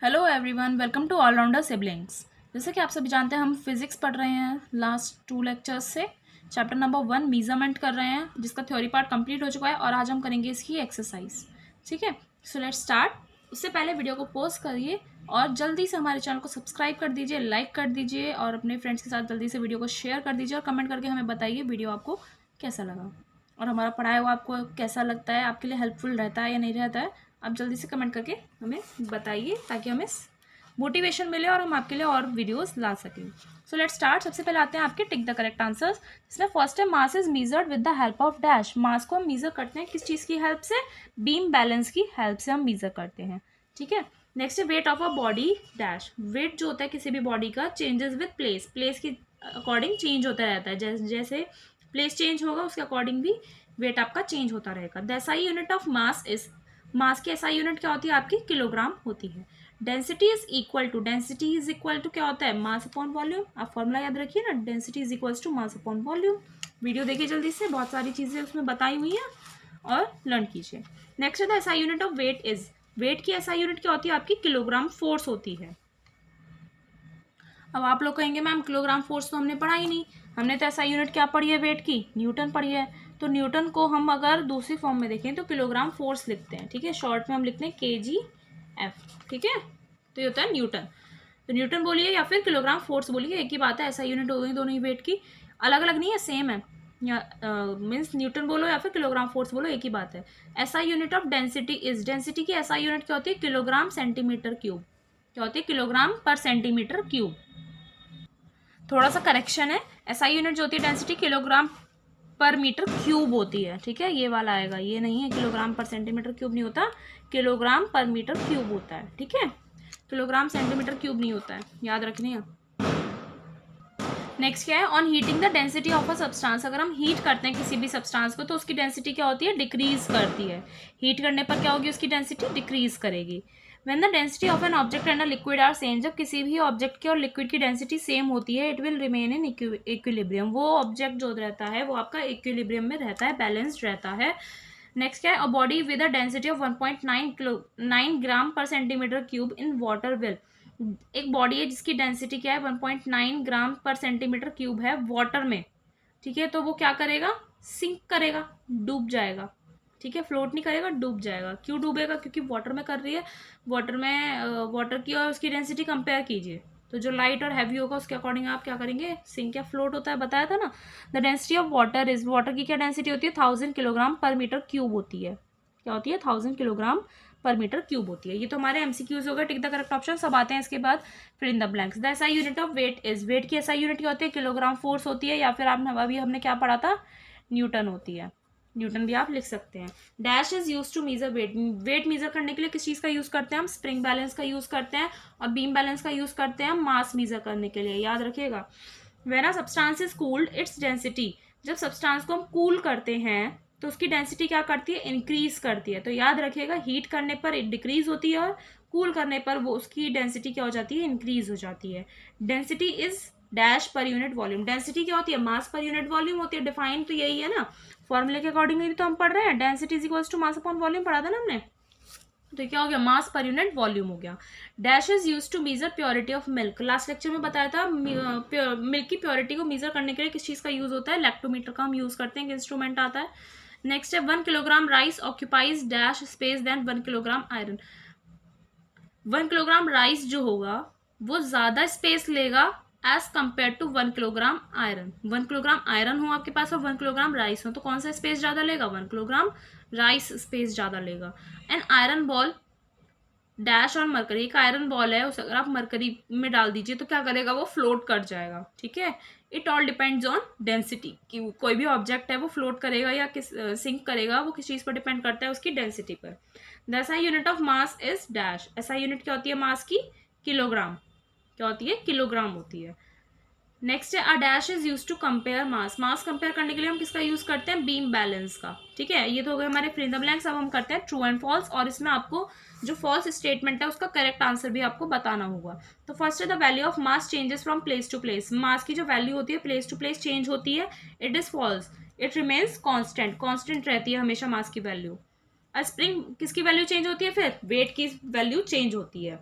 Hello everyone, welcome to all rounder siblings. जैसे कि आप सभी जानते हैं, हम फिजिक्स पढ़ रहे हैं लास्ट 2 लेक्चर्स से। चैप्टर नंबर 1 मेजरमेंट कर रहे हैं, जिसका थ्योरी पार्ट कंप्लीट हो चुका है और आज हम करेंगे इसकी एक्सरसाइज। ठीक है, सो लेट्स स्टार्ट। उससे पहले वीडियो को पॉज करिए और जल्दी से हमारे चैनल को सब्सक्राइब कर दीजिए, लाइक कर दीजिए और अपने फ्रेंड्स के साथ जल्दी से वीडियो को शेयर कर दीजिए और कमेंट करके हमें बताइए वीडियो आपको कैसा लगा और हमारा पढ़ाया हुआ आपको कैसा लगता है, आपके लिए हेल्पफुल रहता है या नहीं रहता है। आप जल्दी से कमेंट करके हमें बताइए ताकि हमें मोटिवेशन मिले और हम आपके लिए और वीडियोस ला सकें। So let's start. सबसे पहले आते हैं आपके टिक द करेक्ट आंसर्स। इसमें फर्स्ट है mass is measured with the help of dash. Mass को हम मेजर करते हैं किस चीज़ की हेल्प से? बीम बैलेंस की हेल्प से हम मेजर करते हैं। ठीक है, नेक्स्ट है weight of a body dash. Weight जो होता है किसी भी बॉडी का चेंजेस विद प्लेस। प्लेस के अकॉर्डिंग चेंज होता रहता है, जैसे जैसे प्लेस चेंज होगा उसके अकॉर्डिंग भी वेट आपका चेंज होता रहेगा। The SI unit of mass is, mass की एसआई यूनिट क्या होती है आपकी? किलोग्राम होती है। Density is equal to, density is equal to क्या होता है? Mass upon volume. आप फॉर्मूला याद रखिए ना, density is equal to mass upon volume. Video देखिए जल्दी से, बहुत सारी चीज़ें उसमें बताई हुई हैं और लर्न कीजिए। नेक्स्ट है the SI unit of weight is. Weight की एसआई यूनिट क्या होती है आपकी? किलोग्राम फोर्स होती है। अब आप लोग कहेंगे मैम किलोग्राम फोर्स तो हमने पढ़ा ही नहीं, हमने तो एसआई यूनिट क्या पढ़ी है वेट की? न्यूटन पढ़ी है। तो न्यूटन को हम अगर दूसरी फॉर्म में देखें तो किलोग्राम फोर्स लिखते हैं। ठीक है, शॉर्ट में हम लिखते हैं KGF। ठीक है, तो ये होता है न्यूटन। तो न्यूटन बोलिए या फिर किलोग्राम फोर्स बोलिए, एक ही बात है। एसआई यूनिट हो गई दोनों ही वेट की, अलग अलग नहीं है, सेम है। या मीन्स न्यूटन बोलो या फिर किलोग्राम फोर्स बोलो, एक ही बात है। SI unit of density is. Density की एसआई यूनिट क्या होती है? Kilogram centimetre cube. क्या होती है? किलोग्राम पर सेंटीमीटर क्यूब। थोड़ा सा करेक्शन है, एसआई यूनिट जो होती है density kilogram per metre cube होती है। ठीक है, ये वाला आएगा, ये नहीं है किलोग्राम पर सेंटीमीटर क्यूब नहीं होता, किलोग्राम पर मीटर क्यूब होता है। ठीक है, किलोग्राम सेंटीमीटर क्यूब नहीं होता है, याद रखनी है। नेक्स्ट क्या है? On heating the density of a substance. अगर हम हीट करते हैं किसी भी सब्सटेंस को तो उसकी डेंसिटी क्या होती है? डिक्रीज करती है। हीट करने पर क्या होगी? उसकी डेंसिटी डिक्रीज करेगी। When the density of an object and a liquid are same. जब किसी भी ऑब्जेक्ट की और लिक्विड की डेंसिटी सेम होती है, it will remain in equilibrium. वो ऑब्जेक्ट जो रहता है वो आपका इक्विलिब्रियम में रहता है, बैलेंस्ड रहता है। नेक्स्ट क्या है? A body with a density of 1.9 gram per centimetre cube in water will. एक बॉडी है जिसकी डेंसिटी क्या है? 1.9 ग्राम पर सेंटीमीटर क्यूब है वाटर में। ठीक है, तो वो क्या करेगा? सिंक करेगा, डूब जाएगा। ठीक है, फ्लोट नहीं करेगा, डूब जाएगा। क्यों डूबेगा? क्योंकि वाटर में कर रही है। वाटर में वाटर की और उसकी डेंसिटी कंपेयर कीजिए, तो जो लाइट और हैवी होगा उसके अकॉर्डिंग आप क्या करेंगे? सिंक या फ्लोट होता है, बताया था ना। The density of water is, water की क्या डेंसिटी होती है? 1000 किलोग्राम पर मीटर क्यूब होती है। क्या होती है? 1000 किलोग्राम पर मीटर क्यूब होती है। ये तो हमारे एमसीक्यूज हो गए, टिक द करेक्ट ऑप्शन। सब आते हैं इसके बाद fill in the blanks. The SI unit of weight is. Weight की एसआई यूनिट क्या होती है? किलोग्राम फोर्स होती है, या फिर आप अभी हमने क्या पढ़ा था? न्यूटन होती है। न्यूटन भी आप लिख सकते हैं। Dash is use to measure weight. Weight measure करने के लिए किस चीज़ का यूज़ करते हैं हम? स्प्रिंग बैलेंस का यूज़ करते हैं और बीम बैलेंस का यूज़ करते हैं हम मास मेजर करने के लिए, याद रखिएगा। When a substance is cooled its density. जब सब्सटेंस को हम कूल करते हैं तो उसकी डेंसिटी क्या करती है? इंक्रीज करती है। तो याद रखिएगा, हीट करने पर डिक्रीज होती है और कूल करने पर वो उसकी डेंसिटी क्या हो जाती है? इंक्रीज हो जाती है। Density is dash per unit volume. Density क्या होती है? मास पर यूनिट वॉल्यूम होती है। डिफाइन तो यही है ना, फॉर्मूले के अकॉर्डिंग भी तो हम पढ़ रहे हैं। Density is equals to mass upon volume पढ़ा था ना हमने। तो क्या हो गया? मास पर यूनिट वॉल्यूम हो गया। Dash is use to measure purity of milk. Last lecture में बताया था मिल्क की प्योरिटी को मेजर करने के लिए किस चीज़ का यूज होता है? लैक्टोमीटर का हम यूज करते हैं, इंस्ट्रूमेंट आता है। नेक्स्ट है 1 kilogram rice occupies dash space than 1 kilogram iron. 1 kilogram rice जो होगा वो ज़्यादा स्पेस लेगा as compare to 1 kilogram iron. 1 kilogram iron हो आपके पास और 1 किलोग्राम राइस हो, तो कौन सा स्पेस ज़्यादा लेगा? 1 किलोग्राम राइस स्पेस ज़्यादा लेगा। एन आयरन बॉल डैश और मरकरी। एक आयरन बॉल है, उसे अगर आप मरकरी में डाल दीजिए तो क्या करेगा? वो फ्लोट कर जाएगा। ठीक है, it all depends on density, कि कोई भी ऑब्जेक्ट है वो फ्लोट करेगा या किस सिंक करेगा, वो किस चीज़ पर डिपेंड करता है? उसकी डेंसिटी पर। The SI unit of mass is dash. SI unit क्या होती है मास की? किलोग्राम। क्या होती है? किलोग्राम होती है। नेक्स्ट है a dash is use to compare mass. Mass compare करने के लिए हम किसका यूज करते हैं? बीम बैलेंस का। ठीक है, ये तो हो गए हमारे फिल इन द ब्लैंक्स। अब हम करते हैं ट्रू एंड फॉल्स, और इसमें आपको जो फॉल्स स्टेटमेंट है उसका करेक्ट आंसर भी आपको बताना होगा। तो फर्स्ट है the value of mass changes from place to place. Mass की जो वैल्यू होती है प्लेस टू प्लेस चेंज होती है, it is false. It remains constant, constant रहती है हमेशा मास की वैल्यू। स्प्रिंग किसकी वैल्यू चेंज होती है? फिर वेट की वैल्यू चेंज होती है।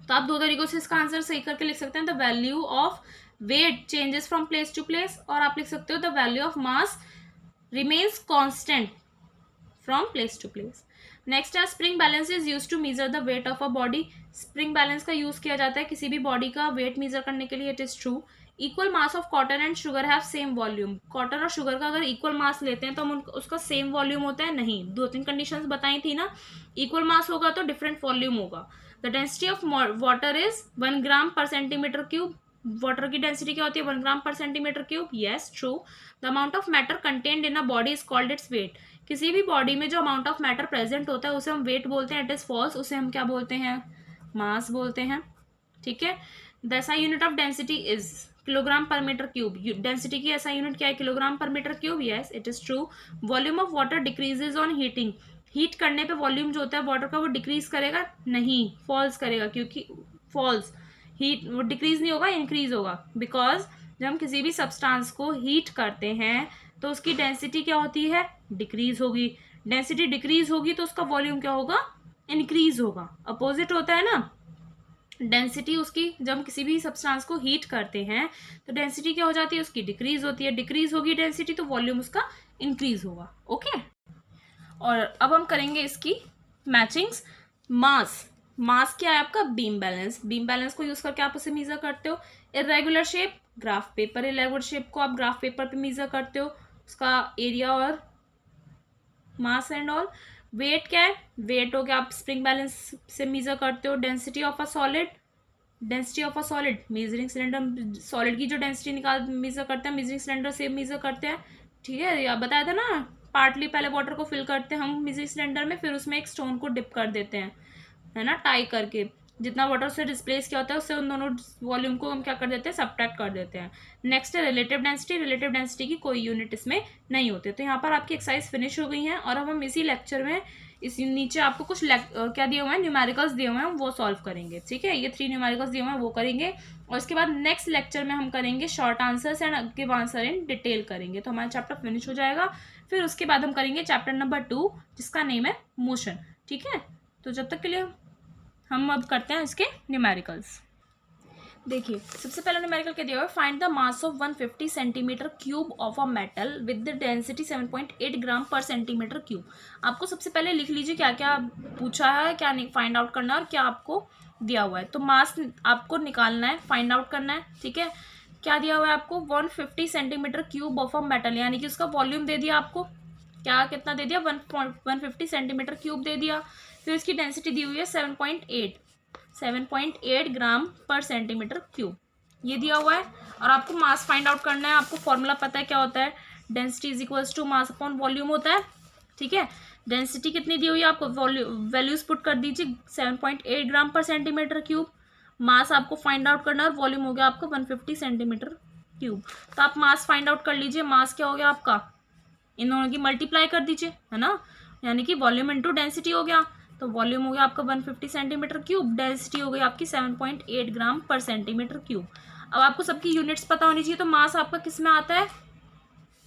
तो आप दो तरीकों से इसका आंसर सही करके लिख सकते हैं, the value of weight changes from place to place, और आप लिख सकते हो the value of mass remains constant from place to place. Next है spring balance is use to measure the weight of a body. Spring balance का use किया जाता है किसी भी बॉडी का वेट मेजर करने के लिए। It is true. Equal mass of cotton and sugar have same volume. Cotton और शुगर का अगर इक्वल मास लेते हैं तो हम उसका सेम वॉल्यूम होता है? नहीं, 2-3 कंडीशंस बताई थी ना। इक्वल मास होगा तो डिफरेंट वॉल्यूम होगा। The density of water is 1 gram per centimetre cube. Water की डेंसिटी क्या होती है? 1 ग्राम per centimetre cube. Yes, true. The amount of matter contained in a body is called its weight. किसी भी body में जो amount of matter present होता है उसे हम वेट बोलते हैं। इट इज फॉल्स, उसे हम क्या बोलते हैं? मास बोलते हैं। ठीक है। The SI unit of density is kilogram per metre cube. Density की एसआई यूनिट क्या है? Kilogram per metre cube. Yes, it is true. Volume of water decreases on heating. Heat करने पे वॉल्यूम जो होता है वाटर का वो डिक्रीज करेगा? नहीं, फॉल्स करेगा, क्योंकि फॉल्स, हीट वो डिक्रीज नहीं होगा, इंक्रीज होगा। बिकॉज जब हम किसी भी सब्सटेंस को हीट करते हैं तो उसकी डेंसिटी क्या होती है? डिक्रीज होगी। डेंसिटी डिक्रीज होगी तो उसका वॉल्यूम क्या होगा? इंक्रीज होगा। अपोजिट होता है ना। डेंसिटी उसकी, जब हम किसी भी सब्सटेंस को हीट करते हैं तो डेंसिटी क्या हो जाती है? उसकी डिक्रीज होती है। डिक्रीज होगी डेंसिटी तो वॉल्यूम उसका इंक्रीज होगा। ओके। और अब हम करेंगे इसकी मैचिंग्स। मास क्या है आपका? Beam balance. बीम बैलेंस को यूज करके आप उसे मेजर करते हो। Irregular shape, graph paper. Irregular shape को आप ग्राफ पेपर पे मेजर करते हो, उसका एरिया और मास एंड ऑल। वेट क्या है? वेट हो गया, आप स्प्रिंग बैलेंस से मेजर करते हो। Density of a solid, density of a solid, measuring cylinder, solid की जो डेंसिटी मेजर करते हैं मेजरिंग सिलेंडर से मेजर करते हैं। ठीक है, बताया था ना, पार्टली पहले वाटर को फिल करते हैं हम मेजरिंग सिलेंडर में, फिर उसमें एक स्टोन को डिप कर देते हैं, है ना, टाई करके। जितना वाटर से डिस्प्लेस किया होता है उससे उन दोनों वॉल्यूम को हम क्या कर देते हैं? सब्ट्रैक्ट कर देते हैं। नेक्स्ट है रिलेटिव डेंसिटी। रिलेटिव डेंसिटी की कोई यूनिट इसमें नहीं होती। तो यहाँ पर आपकी एक्सरसाइज फिनिश हो गई है और अब हम इसी लेक्चर में इस नीचे आपको कुछ क्या दिए हुए हैं? न्यूमेरिकल्स दिए हुए हैं, वो सॉल्व करेंगे। ठीक है, ये 3 न्यूमेरिकल्स दिए हुए हैं वो करेंगे, और उसके बाद नेक्स्ट लेक्चर में हम करेंगे short answers and give answer in detail करेंगे। तो हमारा चैप्टर फिनिश हो जाएगा। फिर उसके बाद हम करेंगे चैप्टर नंबर 2 जिसका नेम है मोशन। ठीक है, तो जब तक के लिए हम अब करते हैं इसके न्यूमेरिकल्स। देखिए, सबसे पहला न्यूमेरिकल क्या दिया हुआ है? Find the mass of 150 centimetre cube of a metal with the density 7.8 gram per centimetre cube. आपको सबसे पहले लिख लीजिए क्या क्या पूछा है, क्या फाइंड आउट करना है और क्या आपको दिया हुआ है। तो मास आपको निकालना है, फाइंड आउट करना है। ठीक है, क्या दिया हुआ है आपको? 150 centimetre cube of a metal, यानी कि उसका वॉल्यूम दे दिया आपको। क्या कितना दे दिया? 150 सेंटीमीटर क्यूब दे दिया। फिर इसकी डेंसिटी दी हुई है 7.8 ग्राम पर सेंटीमीटर क्यूब, ये दिया हुआ है। और आपको मास फाइंड आउट करना है। आपको फॉर्मूला पता है क्या होता है? Density is equals to mass upon volume होता है। ठीक है, डेंसिटी कितनी दी हुई है आपको? वैल्यूज पुट कर दीजिए, 7.8 ग्राम पर सेंटीमीटर क्यूब। मास आपको फाइंड आउट करना है और वॉल्यूम हो गया आपका 150 सेंटीमीटर क्यूब। तो आप मास फाइंड आउट कर लीजिए। मास क्या हो गया आपका? इन दोनों की मल्टीप्लाई कर दीजिए, है ना, यानी कि वॉल्यूम इंटू डेंसिटी हो गया। तो वॉल्यूम हो गया आपका 150 सेंटीमीटर क्यूब, डेंसिटी हो गई आपकी 7.8 ग्राम पर सेंटीमीटर क्यूब। अब आपको सबकी यूनिट्स पता होनी चाहिए। तो मास आपका किस में आता है?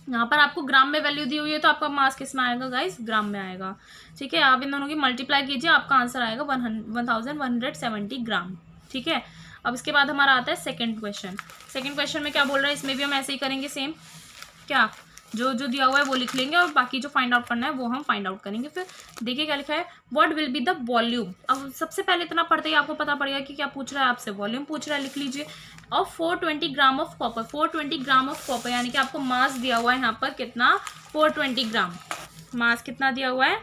यहाँ पर आपको ग्राम में वैल्यू दी हुई है, तो आपका मास किस में आएगा गाइस? ग्राम में आएगा। ठीक है, आप इन दोनों की मल्टीप्लाई कीजिए, आपका आंसर आएगा 1170 ग्राम। ठीक है, अब इसके बाद हमारा आता है सेकेंड क्वेश्चन। सेकेंड क्वेश्चन में क्या बोल रहा है? इसमें भी हम ऐसे ही करेंगे सेम। क्या जो जो दिया हुआ है वो लिख लेंगे और बाकी जो फाइंड आउट करना है वो हम फाइंड आउट करेंगे। फिर देखिए क्या लिखा है, what will be the volume. अब सबसे पहले इतना पढ़ते ही आपको पता पड़ेगा कि क्या पूछ रहा है आपसे, वॉल्यूम पूछ रहा है। लिख लीजिए of 420 gram of copper. 420 gram of copper, यानी कि आपको मास दिया हुआ है यहाँ पर कितना? 420 ग्राम। मास कितना दिया हुआ है?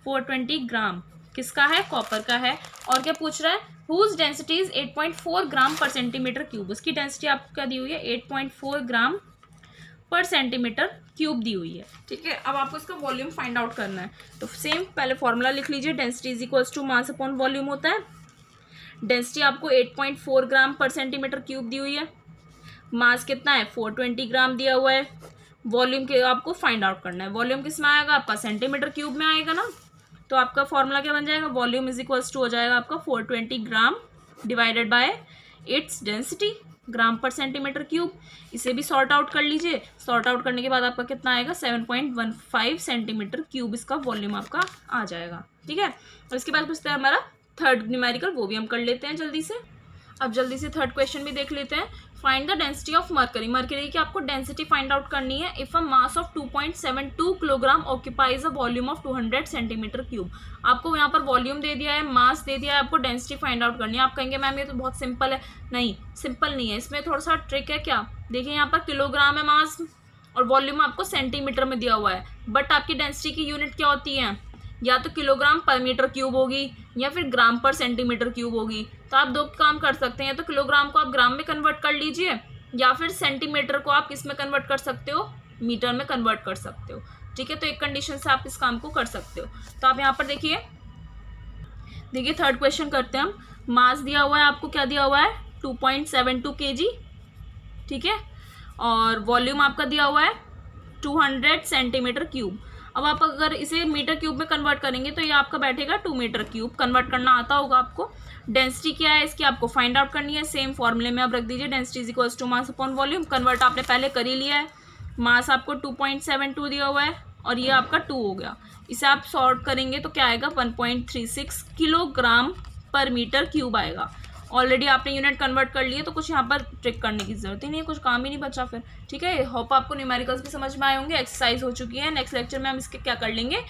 420 ग्राम। किसका है? कॉपर का है। और क्या पूछ रहा है? Whose density is 8.4 gram per centimetre cube. उसकी डेंसिटी आपको क्या दी हुई है? 8.4 ग्राम पर सेंटीमीटर क्यूब दी हुई है। ठीक है, अब आपको इसका वॉल्यूम फाइंड आउट करना है। तो सेम पहले फॉर्मूला लिख लीजिए, density is equals to mass upon volume होता है। डेंसिटी आपको 8.4 ग्राम पर सेंटीमीटर क्यूब दी हुई है। मास कितना है? 420 ग्राम दिया हुआ है। वॉल्यूम के आपको फाइंड आउट करना है। वॉल्यूम किस में आएगा? आपका सेंटीमीटर क्यूब में आएगा ना। तो आपका फॉर्मूला क्या बन जाएगा? वॉल्यूम इज इक्वल्स टू हो जाएगा आपका 420 gram divided by its density, gram per centimetre cube. इसे भी सॉर्ट आउट कर लीजिए। सॉर्ट आउट करने के बाद आपका कितना आएगा? 7.15 सेंटीमीटर क्यूब इसका वॉल्यूम आपका आ जाएगा। ठीक है, और इसके बाद पूछता है हमारा थर्ड न्यूमेरिकल वो भी हम कर लेते हैं जल्दी से। अब जल्दी से थर्ड क्वेश्चन भी देख लेते हैं। Find the density of mercury. Mercury की आपको डेंसिटी फाइंड आउट करनी है। If a mass of 2.72 kilogram occupies a volume of 200 centimetre cube. आपको यहाँ पर वॉल्यूम दे दिया है, मास दे दिया है, आपको डेंसिटी फाइंड आउट करनी है। आप कहेंगे मैम ये तो बहुत सिंपल है। नहीं, सिंपल नहीं है, इसमें थोड़ा सा ट्रिक है। क्या, देखिए यहाँ पर किलोग्राम है मास और वॉल्यूम आपको सेंटीमीटर में दिया हुआ है, बट आपकी डेंसिटी की यूनिट क्या होती है, या तो किलोग्राम पर मीटर क्यूब होगी या फिर ग्राम पर सेंटीमीटर क्यूब होगी। तो आप दो काम कर सकते हैं, तो किलोग्राम को आप ग्राम में कन्वर्ट कर लीजिए या फिर सेंटीमीटर को आप किस में कन्वर्ट कर सकते हो, मीटर में कन्वर्ट कर सकते हो। ठीक है, तो एक कंडीशन से आप इस काम को कर सकते हो। तो आप यहाँ पर देखिए थर्ड क्वेश्चन करते हैं हम। मास दिया हुआ है आपको, क्या दिया हुआ है 2.72 kg, ठीक है, और वॉल्यूम आपका दिया हुआ है 200 सेंटीमीटर क्यूब। अब आप अगर इसे मीटर क्यूब में कन्वर्ट करेंगे तो ये आपका बैठेगा 2 मीटर क्यूब। कन्वर्ट करना आता होगा आपको। डेंसिटी क्या है इसकी आपको फाइंड आउट करनी है। सेम फॉर्मूले में आप रख दीजिए, density is equals to mass upon volume. Convert आपने पहले कर ही लिया है। मास आपको 2.72 दिया हुआ है और ये आपका 2 हो गया। इसे आप सॉर्ट करेंगे तो क्या आएगा 1.36 किलोग्राम पर मीटर क्यूब आएगा। ऑलरेडी आपने यूनिट कन्वर्ट कर लिए तो कुछ यहाँ पर ट्रिक करने की जरूरत ही नहीं है, कुछ काम ही नहीं बचा फिर। ठीक है, होप आपको न्यूमेरिकल्स भी समझ में आए होंगे। एक्सरसाइज हो चुकी है। नेक्स्ट लेक्चर में हम इसके क्या कर लेंगे,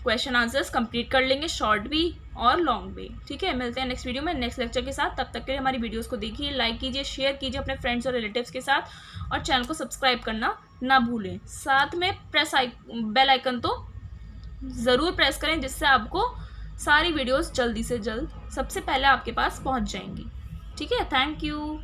क्वेश्चन आंसर्स कंप्लीट कर लेंगे, शॉर्ट भी और लॉन्ग भी। ठीक है, मिलते हैं नेक्स्ट वीडियो में नेक्स्ट लेक्चर के साथ। तब तक के लिए हमारी वीडियोस को देखिए, लाइक कीजिए, शेयर कीजिए अपने फ्रेंड्स और रिलेटिव्स के साथ, और चैनल को सब्सक्राइब करना ना भूलें। साथ में बेल आइकन तो ज़रूर प्रेस करें, जिससे आपको सारी वीडियोस जल्दी से जल्द सबसे पहले आपके पास पहुंच जाएंगी। ठीक है, थैंक यू।